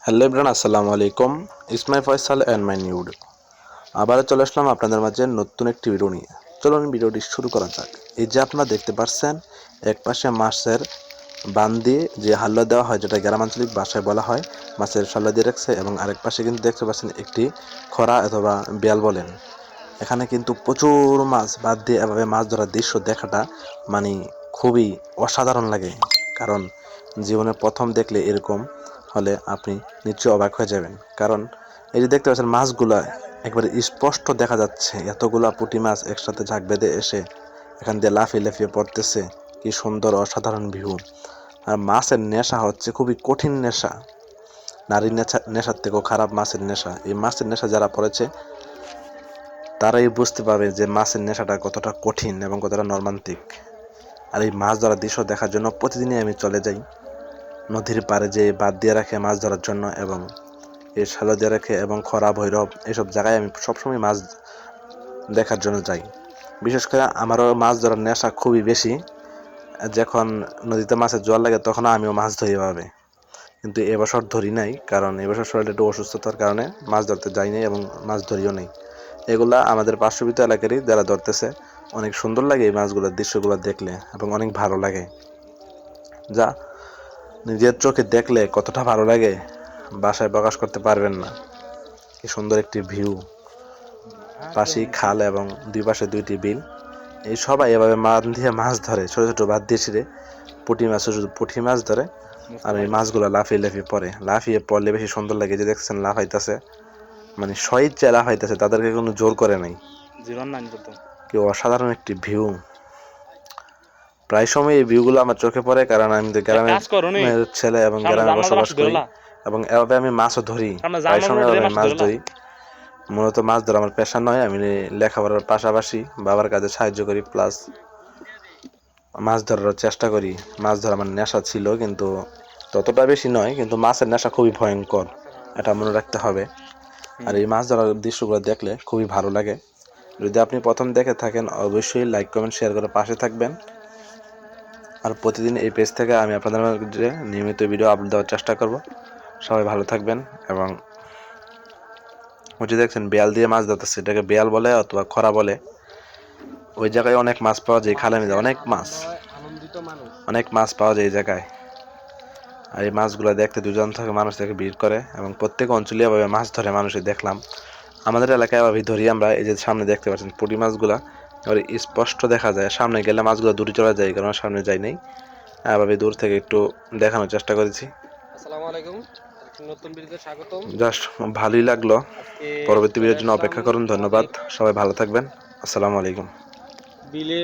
Hello everyone, আসসালামু আলাইকুম। ইসমাই Faisal and my nude আবারও চলে আসলাম আপনাদের মাঝে নতুন একটি ভিডিও নিয়ে। চলুন ভিডিওটি শুরু করা যাক। এই যে আপনারা দেখতে পাচ্ছেন, এক পাশে মাছের বান দিয়ে যে হাল্লা দেওয়া হয়, যেটা গ্রামাঞ্চলিক ভাষায় বলা হয় মাছের সাল্লা দিয়ে রাখছে, এবং আরেক পাশে কিন্তু দেখতে পাচ্ছেন একটি খরা অথবা বেল বলেন। এখানে কিন্তু প্রচুর মাছ বাদ দিয়ে এভাবে মাছ ধরার দৃশ্য দেখাটা মানে খুবই অসাধারণ লাগে। কারণ জীবনে প্রথম দেখলে এরকম হলে আপনি নিশ্চয়ই অবাক হয়ে যাবেন। কারণ এই যে দেখতে পাচ্ছেন মাছগুলা একবারে স্পষ্ট দেখা যাচ্ছে, এতগুলা পুঁটি মাছ একসাথে ঝাঁক বেঁধে এসে এখান দিয়ে লাফিয়ে লাফিয়ে পড়তেছে। কি সুন্দর অসাধারণ ভিউ। আর মাছের নেশা হচ্ছে খুবই কঠিন নেশা, নারীর নেশার থেকেও খারাপ মাছের নেশা। এই মাছের নেশা যারা পড়েছে তারাই বুঝতে পারবে যে মাছের নেশাটা কতটা কঠিন এবং কতটা মর্মান্তিক। আর এই মাছ ধরার দৃশ্য দেখার জন্য প্রতিদিনই আমি চলে যাই নদীর পাড়ে, যে বাদ দিয়ে রাখে মাছ ধরার জন্য, এবং এই শালো দিয়ে রাখে এবং খরা ভৈরব এইসব জায়গায় আমি সবসময় মাছ দেখার জন্য যাই। বিশেষ করে আমারও মাছ ধরার নেশা খুবই বেশি। যখন নদীতে মাছের জল লাগে তখন আমিও মাছ ধরি এভাবে, কিন্তু এবছর ধরি নাই, কারণ এবছর শরীরটা একটু অসুস্থতার কারণে মাছ ধরতে যাই নাই এবং মাছ ধরিও নেই। এগুলা আমাদের পার্শ্ববর্তী এলাকারই যারা ধরতেছে। অনেক সুন্দর লাগে এই মাছগুলোর দৃশ্যগুলো দেখলে, এবং অনেক ভালো লাগে। যা নিজের চোখে দেখলে কতটা ভালো লাগে বাসায় প্রকাশ করতে পারবেন না। কি সুন্দর একটি ভিউ, পাশেই খাল এবং দুই পাশে দুইটি বিল। এই সবাই এভাবে মান দিয়ে মাছ ধরে, ছোট ছোট বাদ দিয়ে ছিঁড়ে পুঁটি মাছ, শুধু পুঁটি মাছ ধরে। আর এই মাছগুলো লাফিয়ে লাফিয়ে পড়ে, লাফিয়ে পড়লে বেশি সুন্দর লাগে। যে দেখছেন লাফাইতেছে, মানে স্বইচ্ছায় লাফাইতেছে, তাদেরকে কোনো জোর করে নাই। কি অসাধারণ একটি ভিউ। প্রায় সময় এই ভিউগুলো আমার চোখে পড়ে, কারণ আমি তো গ্রামের ছেলে এবং গ্রামে বসবাস করি, এবং এভাবে আমি মাছও ধরি। প্রায় সময় আমি মাছ ধরি। মূলত মাছ ধরা আমার পেশা নয়, আমি লেখাপড়ার পাশাপাশি বাবার কাজে সাহায্য করি, প্লাস মাছ ধরার চেষ্টা করি। মাছ ধরা আমার নেশা ছিল, কিন্তু ততটা বেশি নয়। কিন্তু মাছের নেশা খুবই ভয়ঙ্কর, এটা মনে রাখতে হবে। আর এই মাছ ধরার দৃশ্যগুলো দেখলে খুবই ভালো লাগে। যদি আপনি প্রথম দেখে থাকেন, অবশ্যই লাইক কমেন্ট শেয়ার করে পাশে থাকবেন। আর প্রতিদিন এই পেজ থেকে আমি আপনাদের মাঝে নিয়মিত ভিডিও আপলোড দেওয়ার চেষ্টা করব। সবাই ভালো থাকবেন। এবং ওই যে দেখছেন বেয়াল দিয়ে মাছ ধরতেছে, এটাকে বেয়াল বলে অথবা খরা বলে। ওই জায়গায় অনেক মাছ পাওয়া যায়, খালে মিলে অনেক মাছ পাওয়া যায় এই জায়গায়। আর এই মাছগুলো দেখতে দুজন থেকে মানুষ থেকে ভিড় করে, এবং প্রত্যেক অঞ্চলে এভাবে মাছ ধরে মানুষই দেখলাম। আমাদের এলাকায় এভাবে ধরি আমরা। এই যে সামনে দেখতে পাচ্ছেন পুঁটি মাছগুলা এবার স্পষ্ট দেখা যায়। সামনে গেলে মাছগুলো দূরে চলে যায়, কারণ সামনে যাই নাই। এভাবে দূর থেকে একটু দেখানোর চেষ্টা করেছি। আসসালামু আলাইকুম, নতুন ভিডিওতে স্বাগতম। জাস্ট ভালোই লাগলো। পরবর্তী ভিডিওর জন্য অপেক্ষা করুন। ধন্যবাদ, সবাই ভালো থাকবেন। আসসালামু আলাইকুম। বিলে